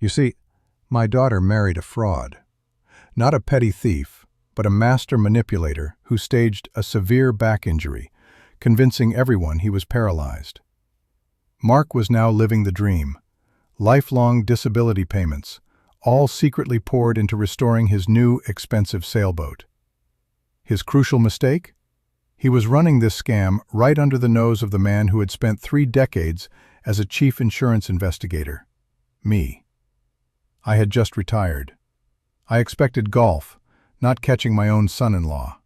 You see, my daughter married a fraud. Not a petty thief, but a master manipulator who staged a severe back injury, convincing everyone he was paralyzed. Mark was now living the dream. Lifelong disability payments, all secretly poured into restoring his new, expensive sailboat. His crucial mistake? He was running this scam right under the nose of the man who had spent 3 decades as a chief insurance investigator. Me. I had just retired. I expected golf, not catching my own son-in-law.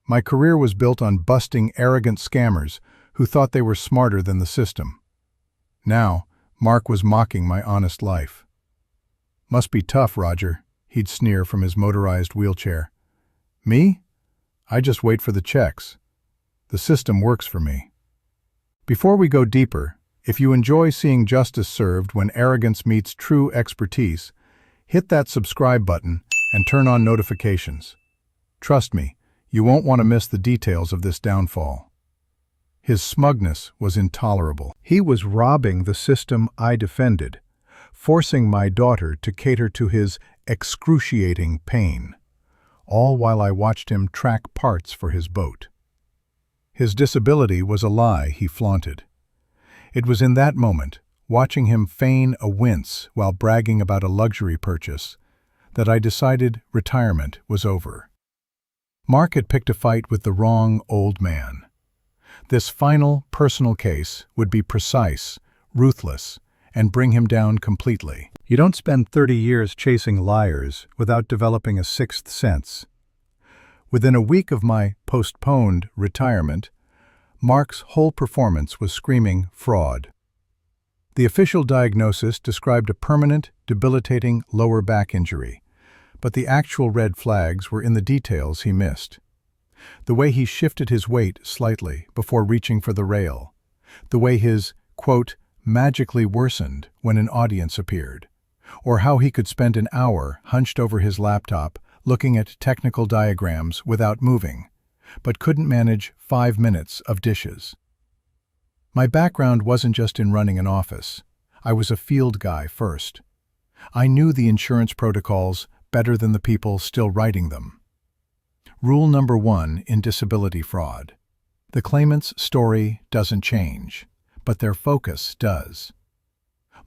My career was built on busting arrogant scammers who thought they were smarter than the system. Now, Mark was mocking my honest life. "Must be tough, Roger," he'd sneer from his motorized wheelchair. Me? I just wait for the checks. The system works for me. Before we go deeper, if you enjoy seeing justice served when arrogance meets true expertise, hit that subscribe button and turn on notifications. Trust me, you won't want to miss the details of this downfall. His smugness was intolerable. He was robbing the system I defended, forcing my daughter to cater to his excruciating pain, all while I watched him track parts for his boat. His disability was a lie he flaunted. It was in that moment, watching him feign a wince while bragging about a luxury purchase, that I decided retirement was over. Mark had picked a fight with the wrong old man. This final, personal case would be precise, ruthless, and bring him down completely. You don't spend 30 years chasing liars without developing a sixth sense. Within a week of my postponed retirement, Mark's whole performance was screaming fraud. The official diagnosis described a permanent, debilitating lower back injury, but the actual red flags were in the details he missed. The way he shifted his weight slightly before reaching for the rail, the way his, quote, magically worsened when an audience appeared, or how he could spend an hour hunched over his laptop looking at technical diagrams without moving, but couldn't manage 5 minutes of dishes. My background wasn't just in running an office. I was a field guy first. I knew the insurance protocols better than the people still writing them. Rule number 1 in disability fraud: the claimant's story doesn't change, but their focus does.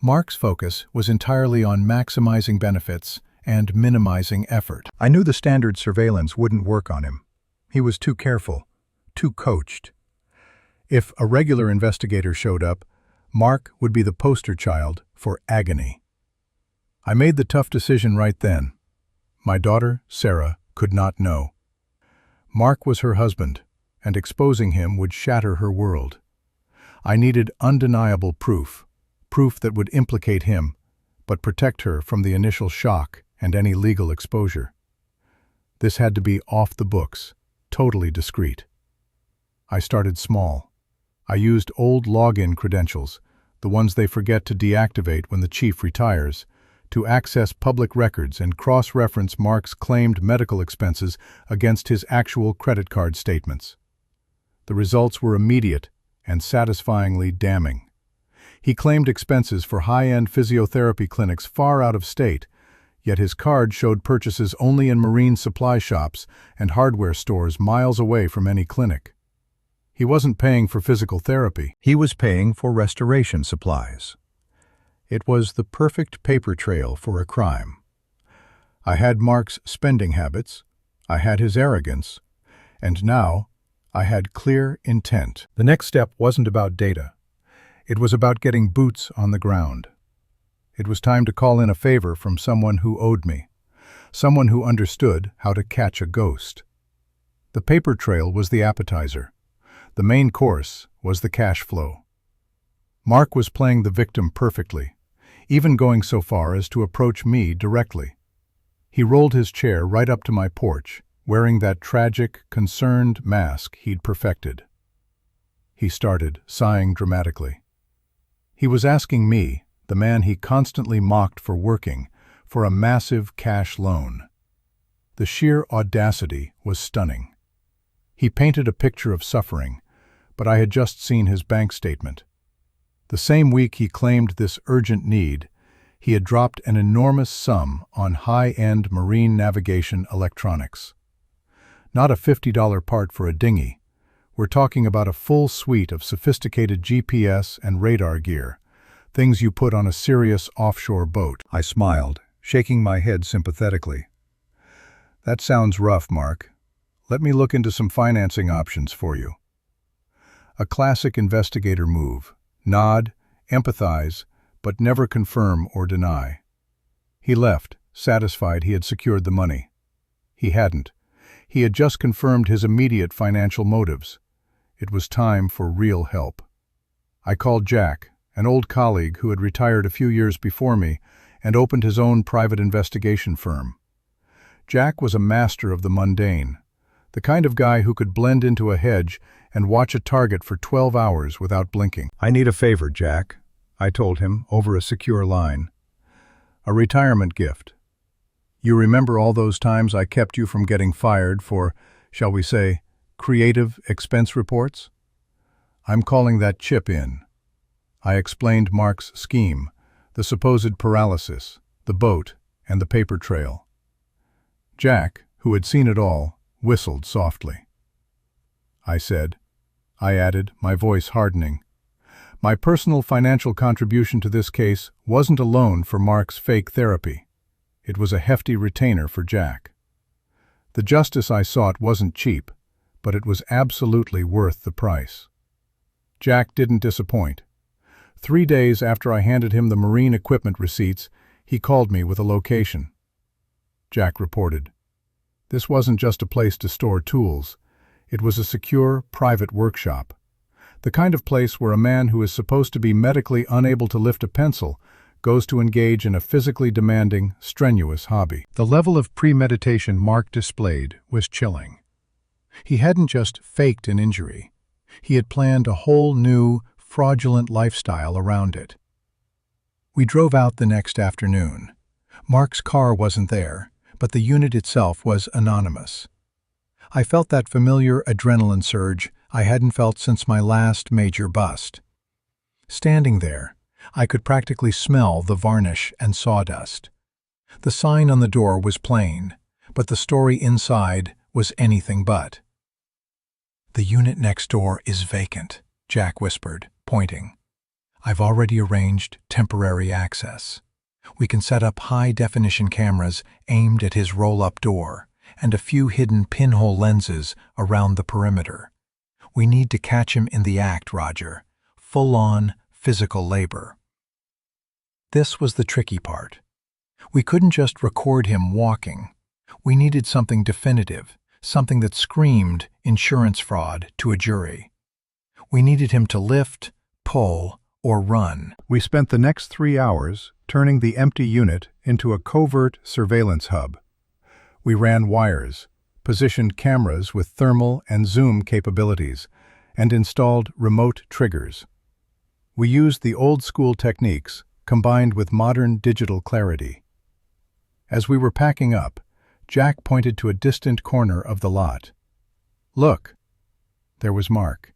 Mark's focus was entirely on maximizing benefits and minimizing effort. I knew the standard surveillance wouldn't work on him. He was too careful, too coached. If a regular investigator showed up, Mark would be the poster child for agony. I made the tough decision right then. My daughter, Sarah, could not know. Mark was her husband, and exposing him would shatter her world. I needed undeniable proof that would implicate him, but protect her from the initial shock and any legal exposure. This had to be off the books, totally discreet. I started small. I used old login credentials, the ones they forget to deactivate when the chief retires, to access public records and cross-reference Mark's claimed medical expenses against his actual credit card statements. The results were immediate and satisfyingly damning. He claimed expenses for high-end physiotherapy clinics far out of state, yet his card showed purchases only in marine supply shops and hardware stores miles away from any clinic. He wasn't paying for physical therapy. He was paying for restoration supplies. It was the perfect paper trail for a crime. I had Mark's spending habits, I had his arrogance, and now I had clear intent. The next step wasn't about data. It was about getting boots on the ground. It was time to call in a favor from someone who owed me, someone who understood how to catch a ghost. The paper trail was the appetizer. The main course was the cash flow. Mark was playing the victim perfectly, even going so far as to approach me directly. He rolled his chair right up to my porch, wearing that tragic, concerned mask he'd perfected. He started, sighing dramatically. He was asking me, the man he constantly mocked for working, for a massive cash loan. The sheer audacity was stunning. He painted a picture of suffering, but I had just seen his bank statement. The same week he claimed this urgent need, He had dropped an enormous sum on high-end marine navigation electronics. Not a $50 part for a dinghy. We're talking about a full suite of sophisticated GPS and radar gear, things you put on a serious offshore boat. I smiled, shaking my head sympathetically. That sounds rough, Mark. Let me look into some financing options for you. A classic investigator move. Nod, empathize, but never confirm or deny. He left, satisfied he had secured the money. He hadn't. He had just confirmed his immediate financial motives. It was time for real help. I called Jack, an old colleague who had retired a few years before me and opened his own private investigation firm. Jack was a master of the mundane, the kind of guy who could blend into a hedge and watch a target for 12 hours without blinking. "I need a favor, Jack," I told him over a secure line. "A retirement gift. You remember all those times I kept you from getting fired for, shall we say, creative expense reports? I'm calling that chip in." I explained Mark's scheme, the supposed paralysis, the boat, and the paper trail. Jack, who had seen it all, whistled softly. I added, my voice hardening. My personal financial contribution to this case wasn't a loan for Mark's fake therapy. It was a hefty retainer for Jack. The justice I sought wasn't cheap, but it was absolutely worth the price. Jack didn't disappoint. 3 days after I handed him the marine equipment receipts, he called me with a location. Jack reported. This wasn't just a place to store tools. It was a secure, private workshop. The kind of place where a man who is supposed to be medically unable to lift a pencil goes to engage in a physically demanding, strenuous hobby. The level of premeditation Mark displayed was chilling. He hadn't just faked an injury. He had planned a whole new, fraudulent lifestyle around it. We drove out the next afternoon. Mark's car wasn't there, but the unit itself was anonymous. I felt that familiar adrenaline surge I hadn't felt since my last major bust. Standing there, I could practically smell the varnish and sawdust. The sign on the door was plain, but the story inside was anything but. "The unit next door is vacant," Jack whispered, pointing. "I've already arranged temporary access. We can set up high-definition cameras aimed at his roll-up door and a few hidden pinhole lenses around the perimeter. We need to catch him in the act, Roger. Full-on physical labor." This was the tricky part. We couldn't just record him walking. We needed something definitive, something that screamed insurance fraud to a jury. We needed him to lift, pull, or run. We spent the next 3 hours turning the empty unit into a covert surveillance hub. We ran wires, positioned cameras with thermal and zoom capabilities, and installed remote triggers. We used the old-school techniques combined with modern digital clarity. As we were packing up, Jack pointed to a distant corner of the lot. "Look!" There was Mark.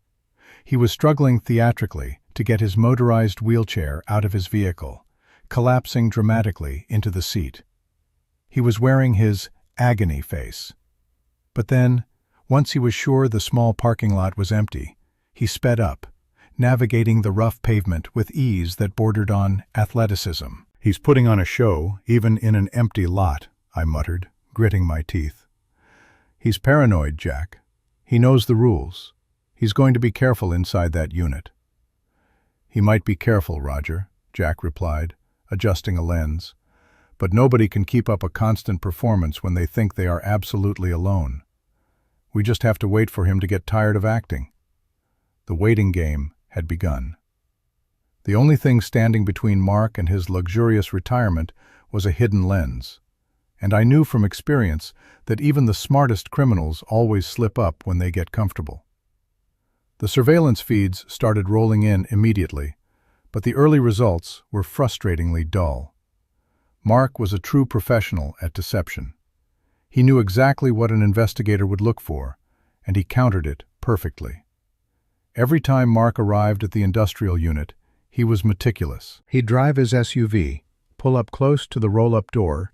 He was struggling theatrically to get his motorized wheelchair out of his vehicle, collapsing dramatically into the seat. He was wearing his agony face. But then, once he was sure the small parking lot was empty, he sped up, navigating the rough pavement with ease that bordered on athleticism. "He's putting on a show, even in an empty lot," I muttered, gritting my teeth. "He's paranoid, Jack. He knows the rules. He's going to be careful inside that unit." "He might be careful, Roger," Jack replied, adjusting a lens. "But nobody can keep up a constant performance when they think they are absolutely alone. We just have to wait for him to get tired of acting." The waiting game had begun. The only thing standing between Mark and his luxurious retirement was a hidden lens. And I knew from experience that even the smartest criminals always slip up when they get comfortable. The surveillance feeds started rolling in immediately, but the early results were frustratingly dull. Mark was a true professional at deception. He knew exactly what an investigator would look for, and he countered it perfectly. Every time Mark arrived at the industrial unit, he was meticulous. He'd drive his SUV, pull up close to the roll-up door,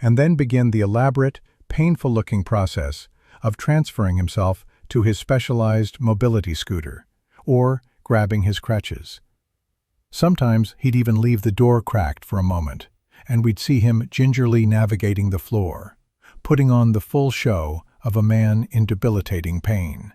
and then begin the elaborate, painful-looking process of transferring himself to his specialized mobility scooter, or grabbing his crutches. Sometimes he'd even leave the door cracked for a moment, and we'd see him gingerly navigating the floor, putting on the full show of a man in debilitating pain.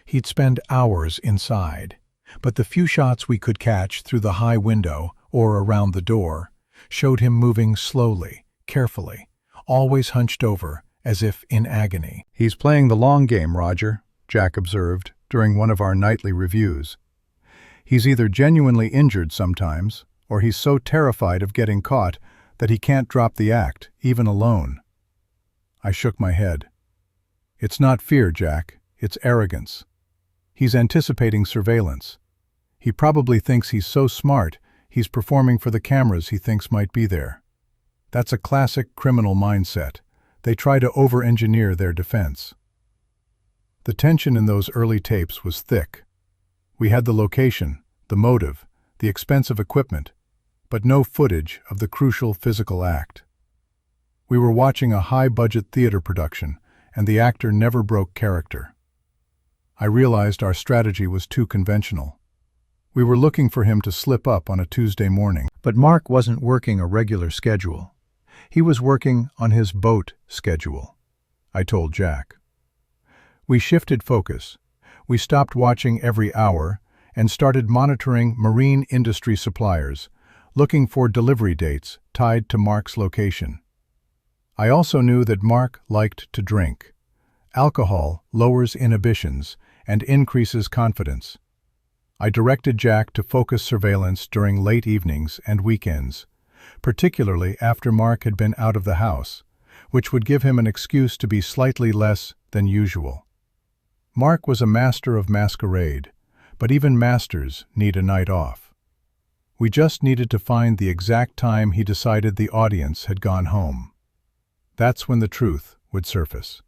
He'd spend hours inside, but the few shots we could catch through the high window or around the door showed him moving slowly, carefully, always hunched over, as if in agony. "He's playing the long game, Roger," Jack observed during one of our nightly reviews. "He's either genuinely injured sometimes, or he's so terrified of getting caught that he can't drop the act, even alone." I shook my head. "It's not fear, Jack. It's arrogance. He's anticipating surveillance. He probably thinks he's so smart he's performing for the cameras he thinks might be there. That's a classic criminal mindset. They try to over-engineer their defense." The tension in those early tapes was thick. We had the location, the motive, the expensive equipment, but no footage of the crucial physical act. We were watching a high-budget theater production, and the actor never broke character. I realized our strategy was too conventional. We were looking for him to slip up on a Tuesday morning. But Mark wasn't working a regular schedule. He was working on his boat schedule, I told Jack. We shifted focus. We stopped watching every hour and started monitoring marine industry suppliers, looking for delivery dates tied to Mark's location. I also knew that Mark liked to drink. Alcohol lowers inhibitions and increases confidence. I directed Jack to focus surveillance during late evenings and weekends, particularly after Mark had been out of the house, which would give him an excuse to be slightly less than usual. Mark was a master of masquerade, but even masters need a night off. We just needed to find the exact time he decided the audience had gone home. That's when the truth would surface.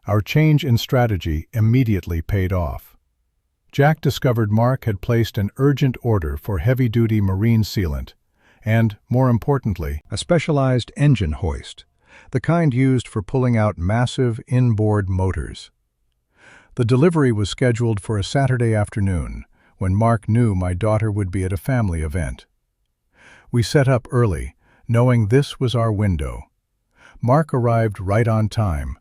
Our change in strategy immediately paid off. Jack discovered Mark had placed an urgent order for heavy-duty marine sealant and, more importantly, a specialized engine hoist, the kind used for pulling out massive inboard motors. The delivery was scheduled for a Saturday afternoon, when Mark knew my daughter would be at a family event. We set up early, knowing this was our window. Mark arrived right on time,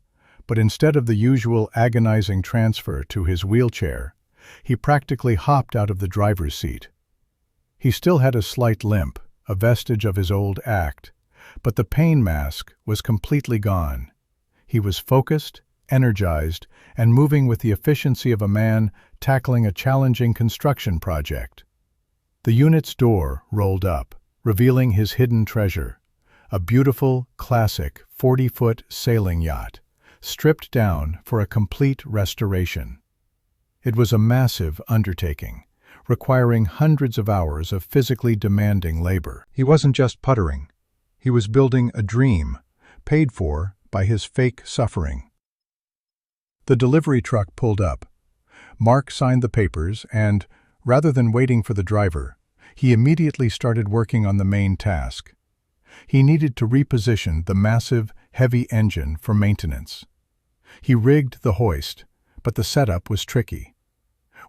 but instead of the usual agonizing transfer to his wheelchair, he practically hopped out of the driver's seat. He still had a slight limp, a vestige of his old act, but the pain mask was completely gone. He was focused, energized, and moving with the efficiency of a man tackling a challenging construction project. The unit's door rolled up, revealing his hidden treasure, a beautiful, classic 40-foot sailing yacht, stripped down for a complete restoration. It was a massive undertaking, requiring hundreds of hours of physically demanding labor. He wasn't just puttering. He was building a dream, paid for by his fake suffering. The delivery truck pulled up. Mark signed the papers and, rather than waiting for the driver, he immediately started working on the main task. He needed to reposition the massive, heavy engine for maintenance. He rigged the hoist, but the setup was tricky.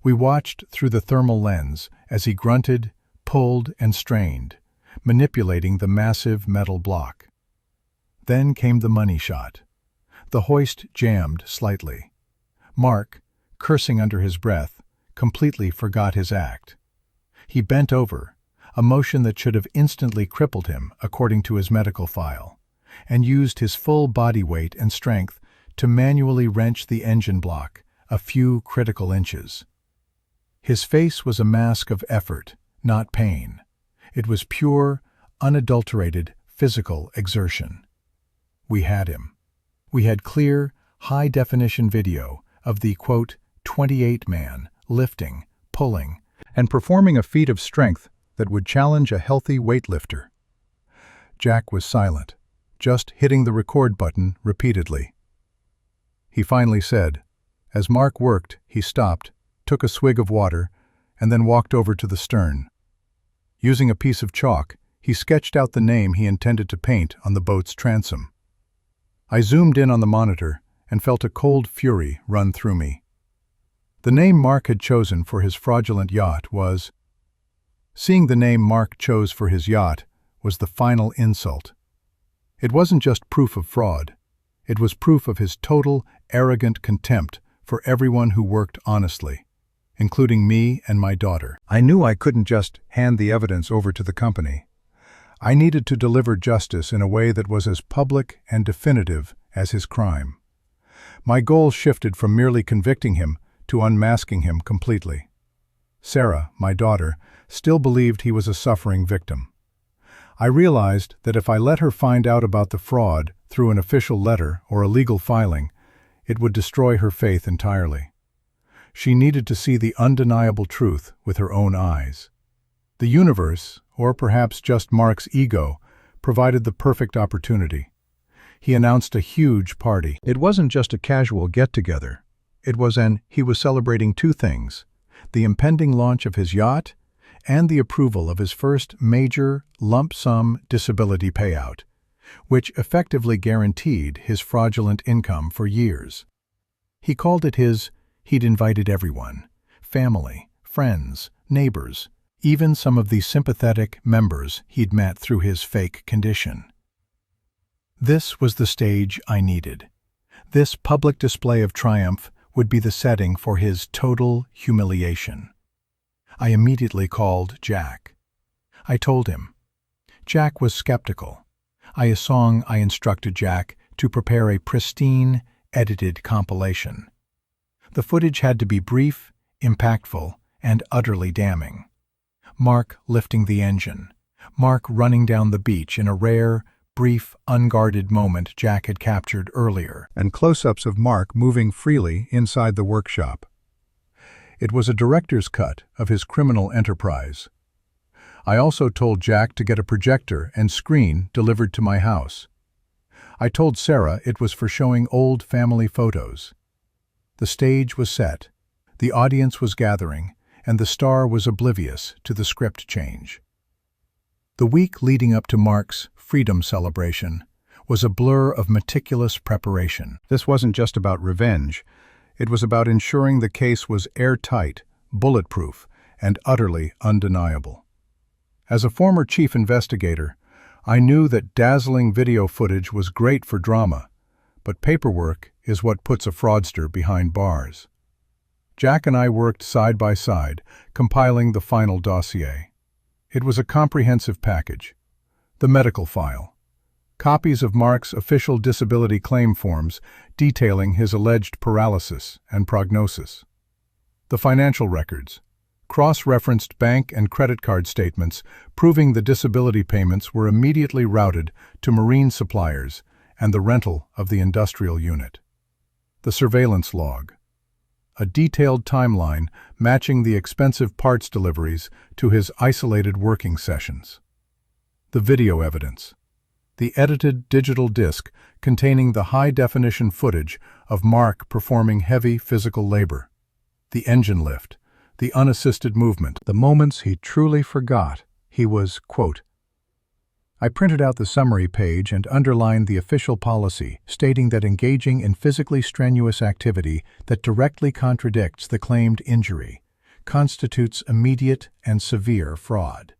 We watched through the thermal lens as he grunted, pulled, and strained, manipulating the massive metal block. Then came the money shot. The hoist jammed slightly. Mark, cursing under his breath, completely forgot his act. He bent over, a motion that should have instantly crippled him according to his medical file, and used his full body weight and strength to manually wrench the engine block a few critical inches. His face was a mask of effort, not pain. It was pure, unadulterated physical exertion. We had him. We had clear, high-definition video of the, quote, 28-man lifting, pulling, and performing a feat of strength that would challenge a healthy weightlifter. Jack was silent, just hitting the record button repeatedly. He finally said, as Mark worked, he stopped, took a swig of water, and then walked over to the stern. Using a piece of chalk, He sketched out the name he intended to paint on the boat's transom. I zoomed in on the monitor and felt a cold fury run through me. The name Mark had chosen for his fraudulent yacht was... Seeing the name Mark chose for his yacht was the final insult. It wasn't just proof of fraud. It was proof of his total, arrogant contempt for everyone who worked honestly, including me and my daughter. I knew I couldn't just hand the evidence over to the company. I needed to deliver justice in a way that was as public and definitive as his crime. My goal shifted from merely convicting him to unmasking him completely. Sarah, my daughter, still believed he was a suffering victim. I realized that if I let her find out about the fraud through an official letter or a legal filing, it would destroy her faith entirely. She needed to see the undeniable truth with her own eyes. The universe, or perhaps just Mark's ego, provided the perfect opportunity. He announced a huge party. It wasn't just a casual get-together. He was celebrating two things: the impending launch of his yacht and the approval of his first major lump-sum disability payout, which effectively guaranteed his fraudulent income for years. He called it his. He'd invited everyone: family, friends, neighbors, even some of the sympathetic members he'd met through his fake condition. This was the stage I needed. This public display of triumph would be the setting for his total humiliation. I immediately called Jack. I told him. Jack was skeptical. I instructed Jack to prepare a pristine, edited compilation. The footage had to be brief, impactful, and utterly damning. Mark lifting the engine. Mark running down the beach in a rare, brief, unguarded moment Jack had captured earlier, and close-ups of Mark moving freely inside the workshop. It was a director's cut of his criminal enterprise. I also told Jack to get a projector and screen delivered to my house. I told Sarah it was for showing old family photos. The stage was set, the audience was gathering, and the star was oblivious to the script change. The week leading up to Mark's freedom celebration was a blur of meticulous preparation. This wasn't just about revenge. It was about ensuring the case was airtight, bulletproof, and utterly undeniable. As a former chief investigator, I knew that dazzling video footage was great for drama, but paperwork is what puts a fraudster behind bars. Jack and I worked side by side, compiling the final dossier. It was a comprehensive package. The medical file. Copies of Mark's official disability claim forms detailing his alleged paralysis and prognosis. The financial records. Cross-referenced bank and credit card statements proving the disability payments were immediately routed to marine suppliers and the rental of the industrial unit. The surveillance log. A detailed timeline matching the expensive parts deliveries to his isolated working sessions. The video evidence. The edited digital disc containing the high-definition footage of Mark performing heavy physical labor. The engine lift. The unassisted movement. The moments he truly forgot he was, quote. I printed out the summary page and underlined the official policy stating that engaging in physically strenuous activity that directly contradicts the claimed injury constitutes immediate and severe fraud.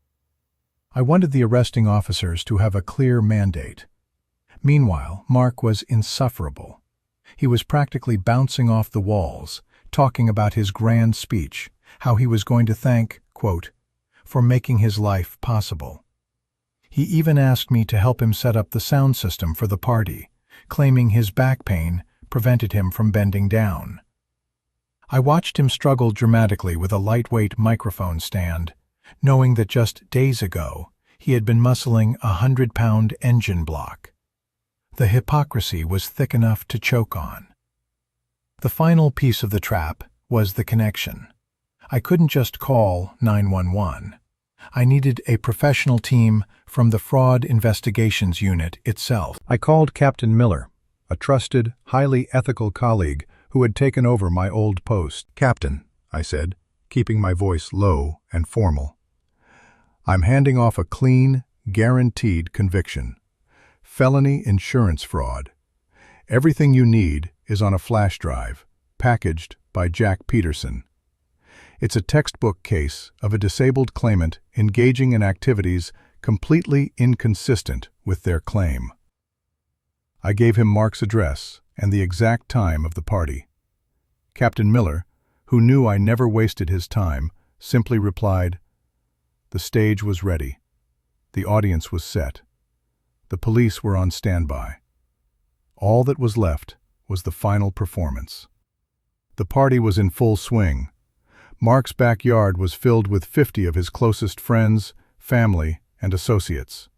I wanted the arresting officers to have a clear mandate. Meanwhile, Mark was insufferable. He was practically bouncing off the walls, talking about his grand speech, how he was going to thank, quote, for making his life possible. He even asked me to help him set up the sound system for the party, claiming his back pain prevented him from bending down. I watched him struggle dramatically with a lightweight microphone stand, knowing that just days ago he had been muscling a 100-pound engine block. The hypocrisy was thick enough to choke on. The final piece of the trap was the connection. I couldn't just call 911. I needed a professional team from the Fraud Investigations Unit itself. I called Captain Miller, a trusted, highly ethical colleague who had taken over my old post. Captain, I said, keeping my voice low and formal. I'm handing off a clean, guaranteed conviction. Felony insurance fraud. Everything you need is on a flash drive, packaged by Jack Peterson. It's a textbook case of a disabled claimant engaging in activities completely inconsistent with their claim. I gave him Mark's address and the exact time of the party. Captain Miller, who knew I never wasted his time, simply replied, "The stage was ready. The audience was set. The police were on standby. All that was left was the final performance." The party was in full swing. Mark's backyard was filled with 50 of his closest friends, family, and associates.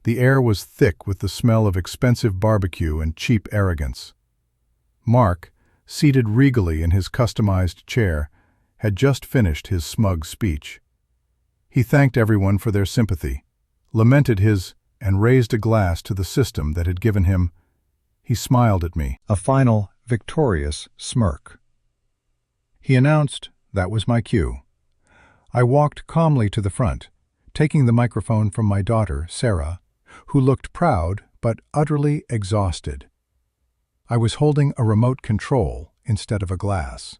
The air was thick with the smell of expensive barbecue and cheap arrogance. Mark, seated regally in his customized chair, had just finished his smug speech. He thanked everyone for their sympathy, lamented and raised a glass to the system that had given him. He smiled at me, a final, victorious smirk. He announced that was my cue. I walked calmly to the front, taking the microphone from my daughter, Sarah, who looked proud but utterly exhausted. I was holding a remote control instead of a glass.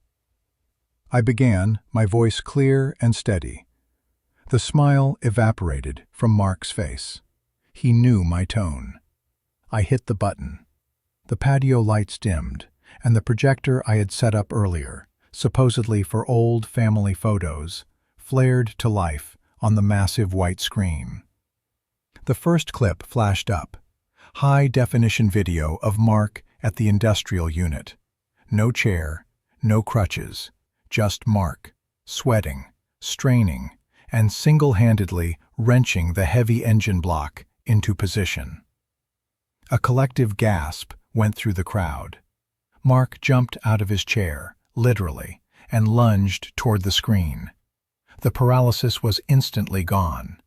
I began, my voice clear and steady. The smile evaporated from Mark's face. He knew my tone. I hit the button. The patio lights dimmed, and the projector I had set up earlier, supposedly for old family photos, flared to life on the massive white screen. The first clip flashed up. High-definition video of Mark at the industrial unit. No chair, no crutches, just Mark, sweating, straining, and single-handedly wrenching the heavy engine block into position. A collective gasp went through the crowd. Mark jumped out of his chair, literally, and lunged toward the screen. The paralysis was instantly gone.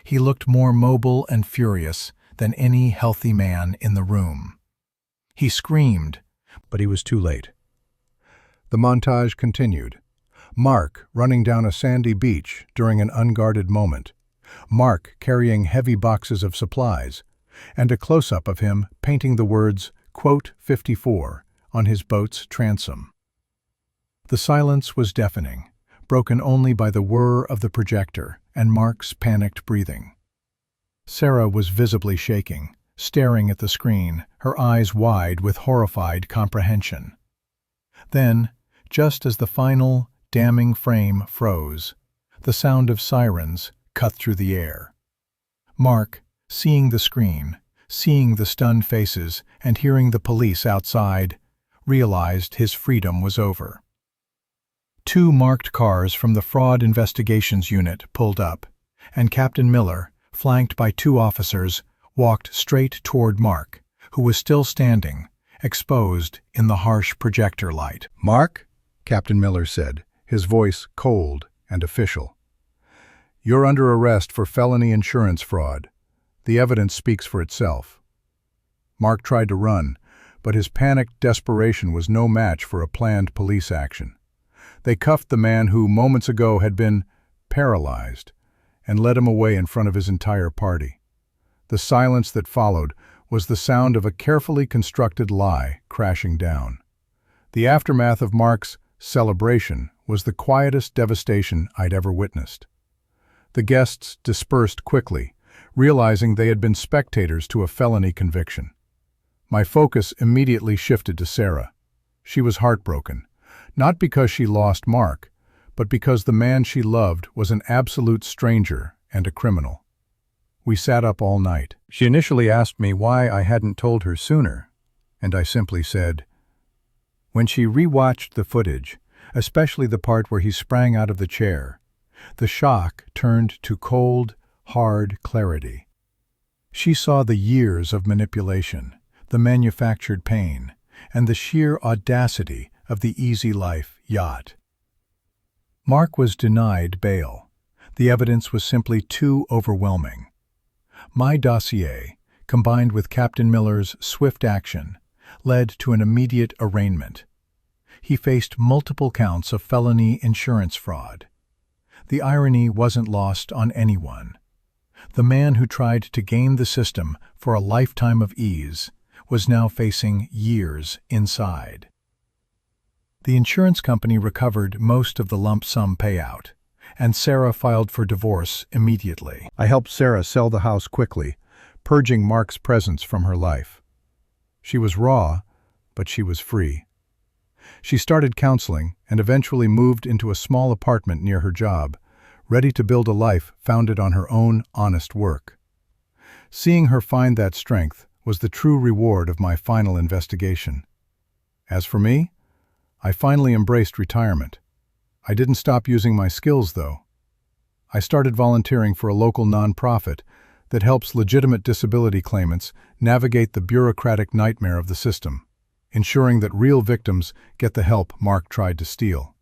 He looked more mobile and furious than any healthy man in the room. He screamed, but he was too late. The montage continued. Mark running down a sandy beach during an unguarded moment. Mark carrying heavy boxes of supplies, and a close-up of him painting the words, quote 54, on his boat's transom. The silence was deafening, broken only by the whir of the projector and Mark's panicked breathing. Sarah was visibly shaking, staring at the screen, her eyes wide with horrified comprehension. Then, just as the final, damning frame froze, the sound of sirens cut through the air. Mark, seeing the screen, seeing the stunned faces, and hearing the police outside, realized his freedom was over. 2 marked cars from the Fraud Investigations Unit pulled up, and Captain Miller, flanked by 2 officers, walked straight toward Mark, who was still standing, exposed in the harsh projector light. "Mark," Captain Miller said, his voice cold and official, "you're under arrest for felony insurance fraud. The evidence speaks for itself." Mark tried to run, but his panicked desperation was no match for a planned police action. They cuffed the man who, moments ago, had been paralyzed, and led him away in front of his entire party. The silence that followed was the sound of a carefully constructed lie crashing down. The aftermath of Mark's celebration was the quietest devastation I'd ever witnessed. The guests dispersed quickly, realizing they had been spectators to a felony conviction. My focus immediately shifted to Sarah. She was heartbroken, not because she lost Mark, but because the man she loved was an absolute stranger and a criminal. We sat up all night. She initially asked me why I hadn't told her sooner, and I simply said, when she rewatched the footage, especially the part where he sprang out of the chair, the shock turned to cold, hard clarity. She saw the years of manipulation, the manufactured pain, and the sheer audacity of the easy life yacht. Mark was denied bail. The evidence was simply too overwhelming. My dossier, combined with Captain Miller's swift action, led to an immediate arraignment. He faced multiple counts of felony insurance fraud. The irony wasn't lost on anyone. The man who tried to game the system for a lifetime of ease was now facing years inside. The insurance company recovered most of the lump sum payout, and Sarah filed for divorce immediately. I helped Sarah sell the house quickly, purging Mark's presence from her life. She was raw, but she was free. She started counseling and eventually moved into a small apartment near her job, ready to build a life founded on her own honest work. Seeing her find that strength was the true reward of my final investigation. As for me, I finally embraced retirement. I didn't stop using my skills, though. I started volunteering for a local nonprofit that helps legitimate disability claimants navigate the bureaucratic nightmare of the system, ensuring that real victims get the help Mark tried to steal.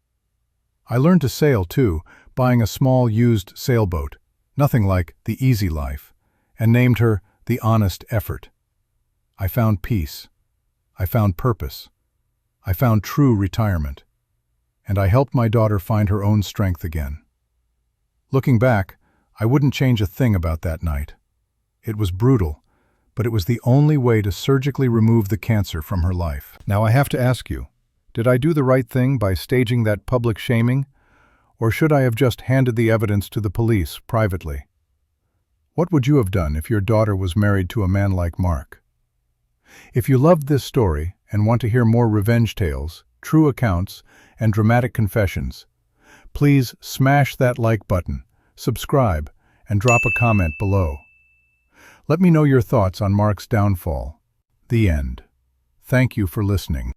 I learned to sail, too, buying a small used sailboat, nothing like the easy life, and named her the Honest Effort. I found peace. I found purpose. I found true retirement. And I helped my daughter find her own strength again. Looking back, I wouldn't change a thing about that night. It was brutal, but it was the only way to surgically remove the cancer from her life. Now I have to ask you, did I do the right thing by staging that public shaming, or should I have just handed the evidence to the police privately? What would you have done if your daughter was married to a man like Mark? If you loved this story and want to hear more revenge tales, true accounts, and dramatic confessions, please smash that like button, subscribe, and drop a comment below. Let me know your thoughts on Mark's downfall. The end. Thank you for listening.